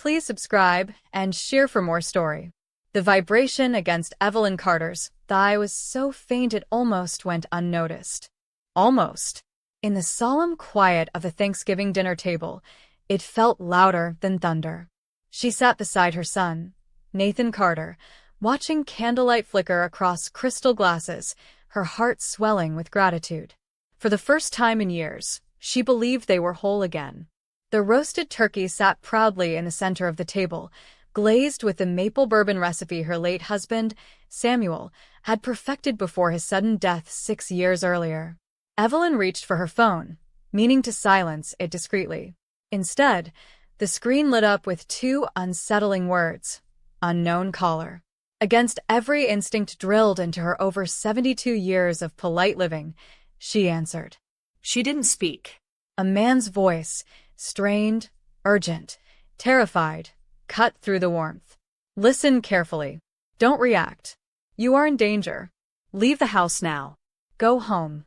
Please subscribe and share for more story. The vibration against Evelyn Carter's thigh was so faint it almost went unnoticed. Almost. In the solemn quiet of the Thanksgiving dinner table, it felt louder than thunder. She sat beside her son, Nathan Carter, watching candlelight flicker across crystal glasses, her heart swelling with gratitude. For the first time in years, she believed they were whole again. The roasted turkey sat proudly in the center of the table, glazed with the maple bourbon recipe her late husband, Samuel, had perfected before his sudden death 6 years earlier. Evelyn reached for her phone, meaning to silence it discreetly. Instead, the screen lit up with 2 unsettling words: unknown caller. Against every instinct drilled into her over 72 years of polite living, she answered. She didn't speak. A man's voice, strained, urgent, terrified, cut through the warmth. Listen carefully. Don't react. You are in danger. Leave the house now. Go home.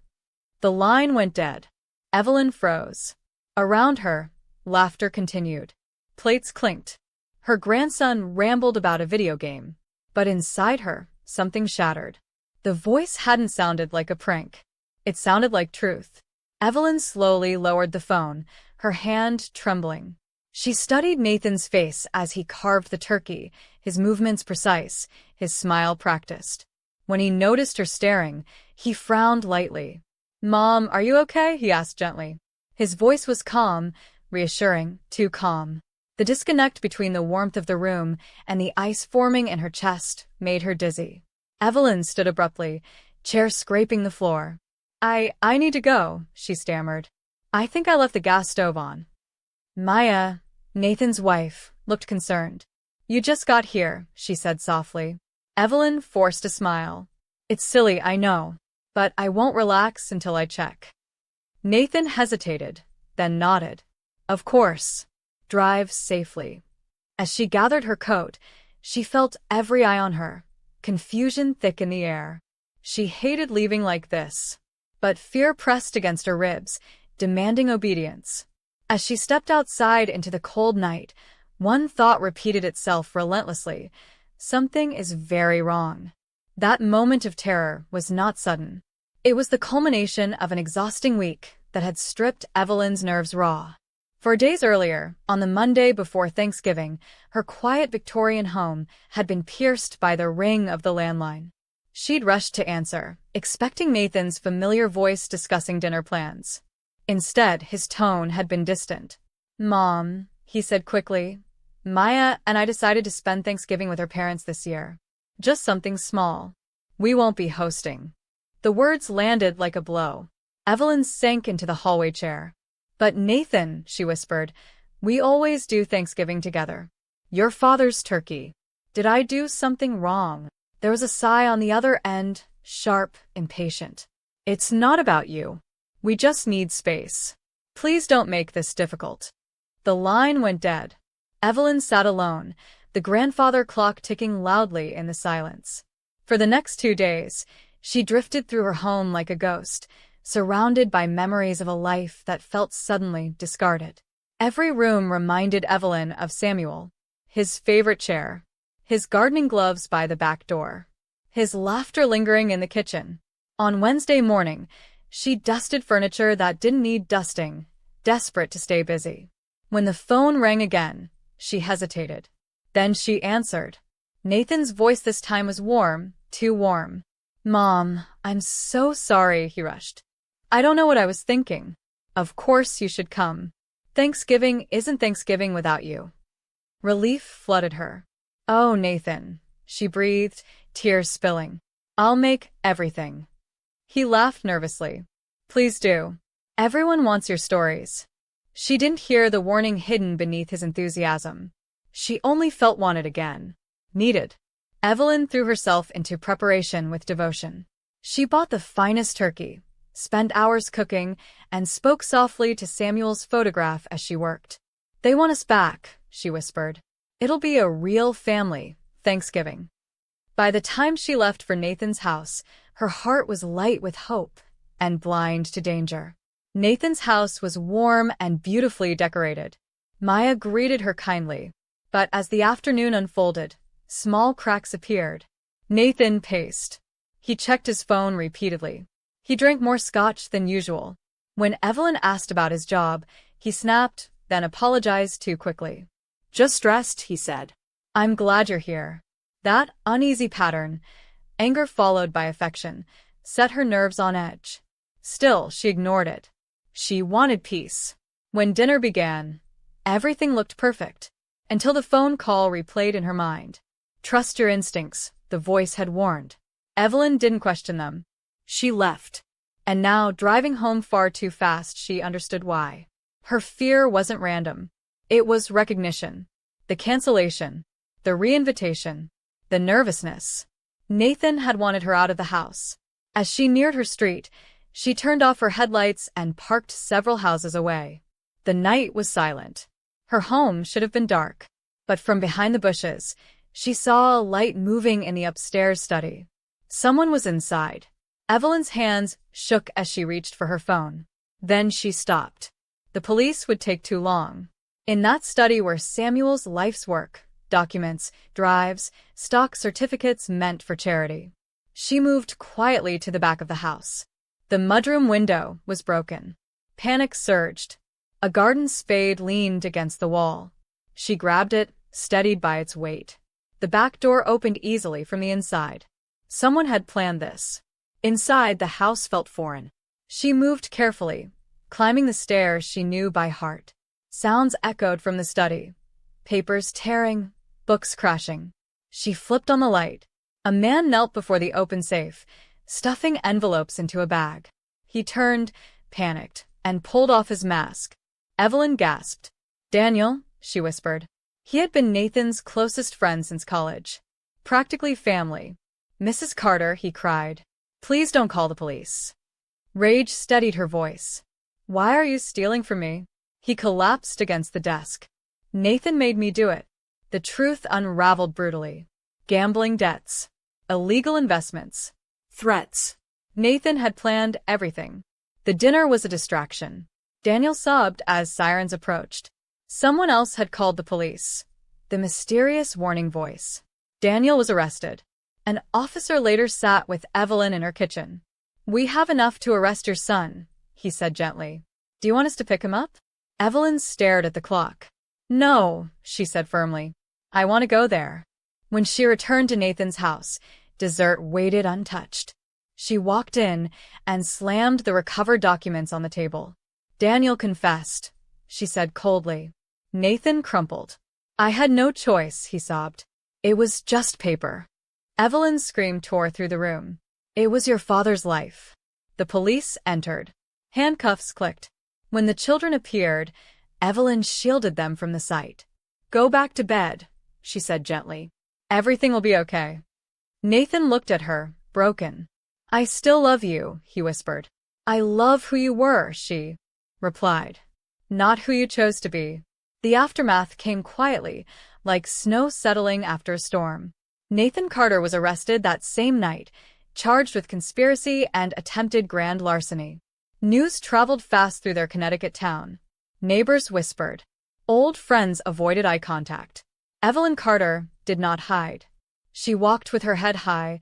The line went dead. Evelyn froze. Around her, laughter continued. Plates clinked. Her grandson rambled about a video game. But inside her, something shattered. The voice hadn't sounded like a prank. It sounded like truth. Evelyn slowly lowered the phone, her hand trembling. She studied Nathan's face as he carved the turkey, his movements precise, his smile practiced. When he noticed her staring, he frowned lightly. "Mom, are you okay?" he asked gently. His voice was calm, reassuring, too calm. The disconnect between the warmth of the room and the ice forming in her chest made her dizzy. Evelyn stood abruptly, chair scraping the floor. I need to go," she stammered. "I think I left the gas stove on." Maya, Nathan's wife, looked concerned. "You just got here," she said softly. Evelyn forced a smile. "It's silly, I know, but I won't relax until I check." Nathan hesitated, then nodded. "Of course. Drive safely." As she gathered her coat, she felt every eye on her, confusion thick in the air. She hated leaving like this, but fear pressed against her ribs, demanding obedience. As she stepped outside into the cold night, one thought repeated itself relentlessly: something is very wrong. That moment of terror was not sudden. It was the culmination of an exhausting week that had stripped Evelyn's nerves raw. For days earlier, on the Monday before Thanksgiving, her quiet Victorian home had been pierced by the ring of the landline. She'd rushed to answer, expecting Nathan's familiar voice discussing dinner plans. Instead, his tone had been distant. "Mom," he said quickly, "Maya and I decided to spend Thanksgiving with her parents this year. Just something small. We won't be hosting." The words landed like a blow. Evelyn sank into the hallway chair. "But Nathan," she whispered, "we always do Thanksgiving together. Your father's turkey. Did I do something wrong?" There was a sigh on the other end, sharp, impatient. "It's not about you. We just need space. Please don't make this difficult." The line went dead. Evelyn sat alone, the grandfather clock ticking loudly in the silence. For the next 2 days, she drifted through her home like a ghost, surrounded by memories of a life that felt suddenly discarded. Every room reminded Evelyn of Samuel, his favorite chair, his gardening gloves by the back door, his laughter lingering in the kitchen. On Wednesday morning, she dusted furniture that didn't need dusting, desperate to stay busy. When the phone rang again, she hesitated. Then she answered. Nathan's voice this time was warm, too warm. "Mom, I'm so sorry," he rushed. "I don't know what I was thinking. Of course you should come. Thanksgiving isn't Thanksgiving without you." Relief flooded her. "Oh, Nathan," she breathed, tears spilling. "I'll make everything." He laughed nervously. "Please do. Everyone wants your stories." She didn't hear the warning hidden beneath his enthusiasm. She only felt wanted again. Needed. Evelyn threw herself into preparation with devotion. She bought the finest turkey, spent hours cooking, and spoke softly to Samuel's photograph as she worked. "They want us back," she whispered. "It'll be a real family Thanksgiving." By the time she left for Nathan's house, her heart was light with hope and blind to danger. Nathan's house was warm and beautifully decorated. Maya greeted her kindly. But as the afternoon unfolded, small cracks appeared. Nathan paced. He checked his phone repeatedly. He drank more scotch than usual. When Evelyn asked about his job, he snapped, then apologized too quickly. "Just stressed," he said. "I'm glad you're here." That uneasy pattern, anger followed by affection, set her nerves on edge. Still, she ignored it. She wanted peace. When dinner began, everything looked perfect, until the phone call replayed in her mind. "Trust your instincts," the voice had warned. Evelyn didn't question them. She left. And now, driving home far too fast, she understood why. Her fear wasn't random. It was recognition. The cancellation. The reinvitation. The nervousness. Nathan had wanted her out of the house. As she neared her street, she turned off her headlights and parked several houses away. The night was silent. Her home should have been dark. But from behind the bushes, she saw a light moving in the upstairs study. Someone was inside. Evelyn's hands shook as she reached for her phone. Then she stopped. The police would take too long. In that study were Samuel's life's work, documents, drives, stock certificates meant for charity. She moved quietly to the back of the house. The mudroom window was broken. Panic surged. A garden spade leaned against the wall. She grabbed it, steadied by its weight. The back door opened easily from the inside. Someone had planned this. Inside, the house felt foreign. She moved carefully, climbing the stairs she knew by heart. Sounds echoed from the study. Papers tearing, books crashing. She flipped on the light. A man knelt before the open safe, stuffing envelopes into a bag. He turned, panicked, and pulled off his mask. Evelyn gasped. "Daniel," she whispered. He had been Nathan's closest friend since college. Practically family. "Mrs. Carter," he cried. "Please don't call the police." Rage steadied her voice. "Why are you stealing from me?" He collapsed against the desk. "Nathan made me do it." The truth unraveled brutally. Gambling debts. Illegal investments. Threats. Nathan had planned everything. The dinner was a distraction. Daniel sobbed as sirens approached. Someone else had called the police. The mysterious warning voice. Daniel was arrested. An officer later sat with Evelyn in her kitchen. "We have enough to arrest your son," he said gently. "Do you want us to pick him up?" Evelyn stared at the clock. "No," she said firmly. "I want to go there." When she returned to Nathan's house, dessert waited untouched. She walked in and slammed the recovered documents on the table. "Daniel confessed," she said coldly. Nathan crumpled. "I had no choice," he sobbed. "It was just paper." Evelyn's scream tore through the room. "It was your father's life." The police entered. Handcuffs clicked. When the children appeared, Evelyn shielded them from the sight. "Go back to bed," she said gently. "Everything will be okay." Nathan looked at her, broken. "I still love you," he whispered. "I love who you were," she replied. "Not who you chose to be." The aftermath came quietly, like snow settling after a storm. Nathan Carter was arrested that same night, charged with conspiracy and attempted grand larceny. News traveled fast through their Connecticut town. Neighbors whispered. Old friends avoided eye contact. Evelyn Carter did not hide. She walked with her head high,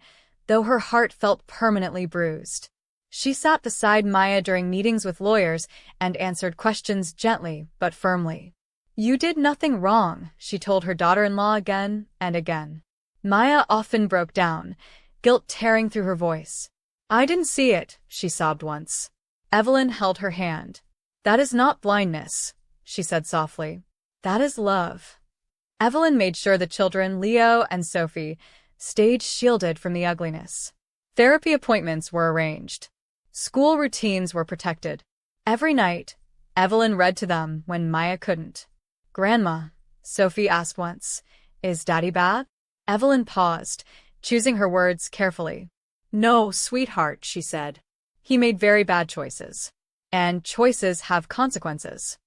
though her heart felt permanently bruised. She sat beside Maya during meetings with lawyers and answered questions gently but firmly. "You did nothing wrong," she told her daughter-in-law again and again. Maya often broke down, guilt tearing through her voice. "I didn't see it," she sobbed once. Evelyn held her hand. "That is not blindness," she said softly. "That is love." Evelyn made sure the children, Leo and Sophie, stayed shielded from the ugliness. Therapy appointments were arranged. School routines were protected. Every night, Evelyn read to them when Maya couldn't. "Grandma," Sophie asked once, "is Daddy bad?" Evelyn paused, choosing her words carefully. "No, sweetheart," she said. "He made very bad choices. And choices have consequences."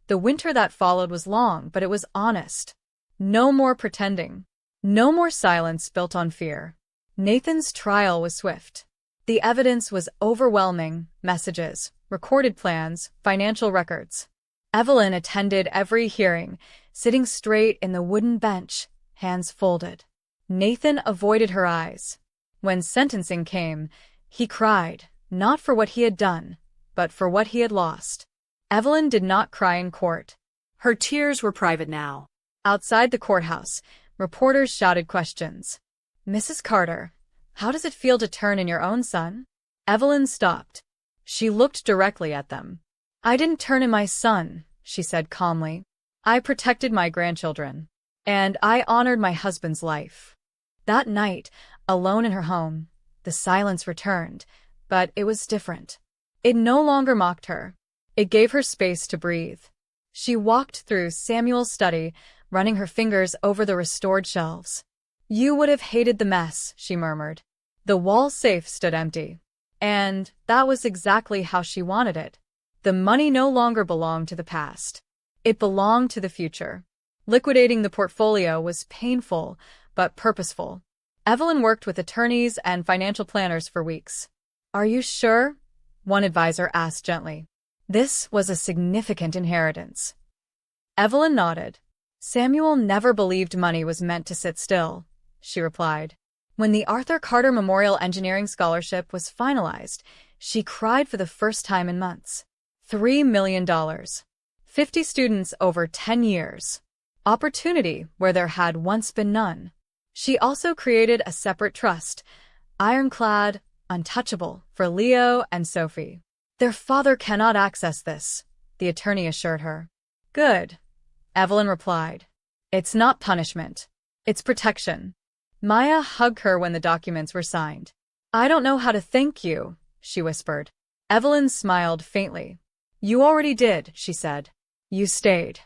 The winter that followed was long, but it was honest. No more pretending. No more silence built on fear. Nathan's trial was swift. The evidence was overwhelming: messages, recorded plans, financial records. Evelyn attended every hearing, sitting straight in the wooden bench, hands folded. Nathan avoided her eyes. When sentencing came, he cried, not for what he had done, but for what he had lost. Evelyn did not cry in court. Her tears were private now. Outside the courthouse, reporters shouted questions. "Mrs. Carter, how does it feel to turn in your own son?" Evelyn stopped. She looked directly at them. "I didn't turn in my son," she said calmly. "I protected my grandchildren. And I honored my husband's life." That night, alone in her home, the silence returned, but it was different. It no longer mocked her. It gave her space to breathe. She walked through Samuel's study, running her fingers over the restored shelves. "You would have hated the mess," she murmured. The wall safe stood empty. And that was exactly how she wanted it. The money no longer belonged to the past. It belonged to the future. Liquidating the portfolio was painful, but purposeful. Evelyn worked with attorneys and financial planners for weeks. "Are you sure?" one advisor asked gently. This was a significant inheritance. Evelyn nodded. "Samuel never believed money was meant to sit still," she replied. When the Arthur Carter Memorial Engineering Scholarship was finalized, she cried for the first time in months. $3 million. 50 students over 10 years. Opportunity where there had once been none. She also created a separate trust, ironclad, untouchable, for Leo and Sophie. "Their father cannot access this," the attorney assured her. "Good," Evelyn replied. "It's not punishment. It's protection." Maya hugged her when the documents were signed. "I don't know how to thank you," she whispered. Evelyn smiled faintly. "You already did," she said. "You stayed."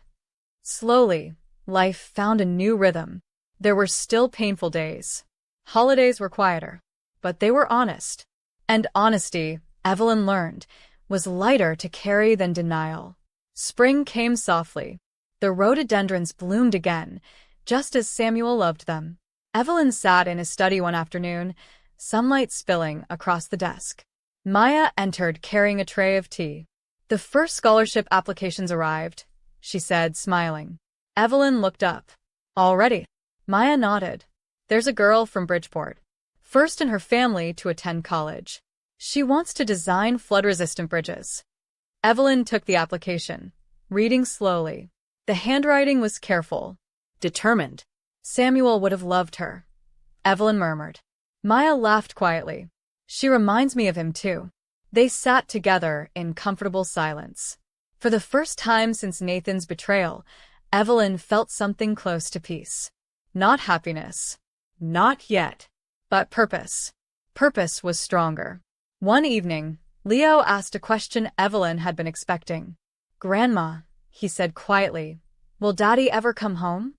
Slowly, life found a new rhythm. There were still painful days. Holidays were quieter, but they were honest. And honesty, Evelyn learned, was lighter to carry than denial. Spring came softly. The rhododendrons bloomed again, just as Samuel loved them. Evelyn sat in his study one afternoon, sunlight spilling across the desk. Maya entered carrying a tray of tea. "The first scholarship applications arrived," she said, smiling. Evelyn looked up. "Already?" Maya nodded. "There's a girl from Bridgeport. First in her family to attend college. She wants to design flood-resistant bridges." Evelyn took the application, reading slowly. The handwriting was careful, determined. Samuel would have loved her, Evelyn murmured. Maya laughed quietly. "She reminds me of him, too." They sat together in comfortable silence. For the first time since Nathan's betrayal, Evelyn felt something close to peace. Not happiness. Not yet. But purpose. Purpose was stronger. One evening, Leo asked a question Evelyn had been expecting. "Grandma," he said quietly, "will Daddy ever come home?"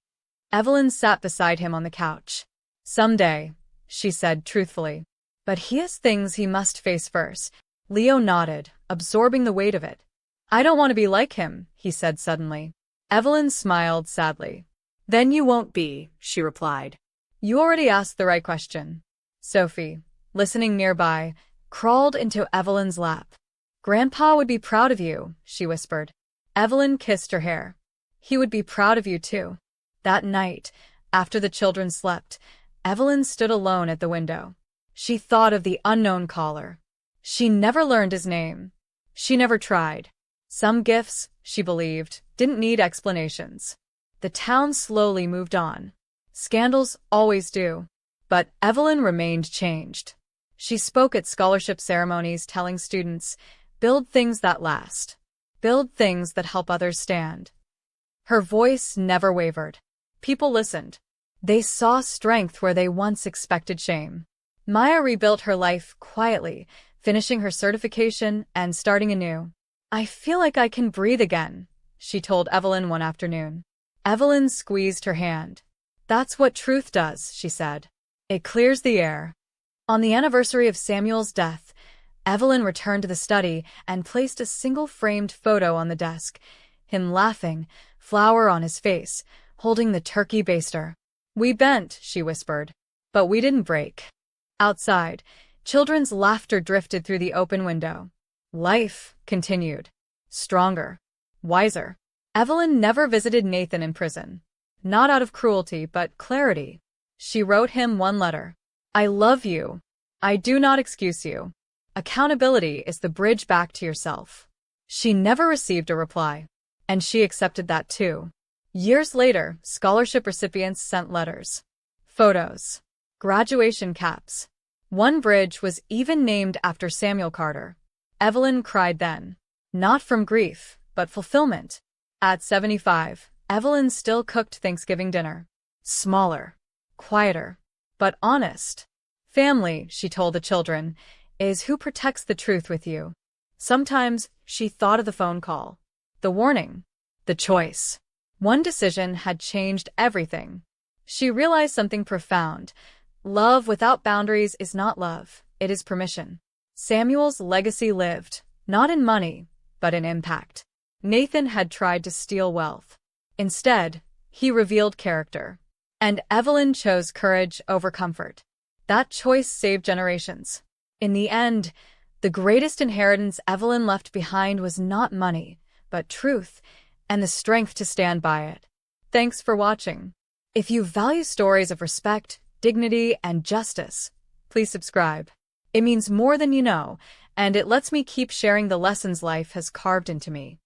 Evelyn sat beside him on the couch. "Someday," she said truthfully. "But he has things he must face first." Leo nodded, absorbing the weight of it. "I don't want to be like him," he said suddenly. Evelyn smiled sadly. "Then you won't be," she replied. "You already asked the right question." Sophie, listening nearby, crawled into Evelyn's lap. "Grandpa would be proud of you," she whispered. Evelyn kissed her hair. "He would be proud of you, too." That night, after the children slept, Evelyn stood alone at the window. She thought of the unknown caller. She never learned his name. She never tried. Some gifts, she believed, didn't need explanations. The town slowly moved on. Scandals always do. But Evelyn remained changed. She spoke at scholarship ceremonies telling students, "Build things that last. Build things that help others stand." Her voice never wavered. People listened. They saw strength where they once expected shame. Maya rebuilt her life quietly, finishing her certification and starting anew. "I feel like I can breathe again," she told Evelyn one afternoon. Evelyn squeezed her hand. "That's what truth does," she said. "It clears the air." On the anniversary of Samuel's death, Evelyn returned to the study and placed a single framed photo on the desk. Him laughing, flour on his face, holding the turkey baster. "We bent," she whispered, "but we didn't break." Outside, children's laughter drifted through the open window. Life continued. Stronger. Wiser. Evelyn never visited Nathan in prison. Not out of cruelty, but clarity. She wrote him one letter. I love you. I do not excuse you. Accountability is the bridge back to yourself. She never received a reply. And she accepted that too. Years later, scholarship recipients sent letters, photos, graduation caps. One bridge was even named after Samuel Carter. Evelyn cried then. Not from grief, but fulfillment. At 75, Evelyn still cooked Thanksgiving dinner. Smaller, quieter, but honest. Family, she told the children, is who protects the truth with you. Sometimes she thought of the phone call, the warning, the choice. One decision had changed everything. She realized something profound. Love without boundaries is not love, it is permission. Samuel's legacy lived, not in money, but in impact. Nathan had tried to steal wealth. Instead, he revealed character. And Evelyn chose courage over comfort. That choice saved generations. In the end, the greatest inheritance Evelyn left behind was not money, but truth, and the strength to stand by it. Thanks for watching. If you value stories of respect, dignity, and justice, please subscribe. It means more than you know, and it lets me keep sharing the lessons life has carved into me.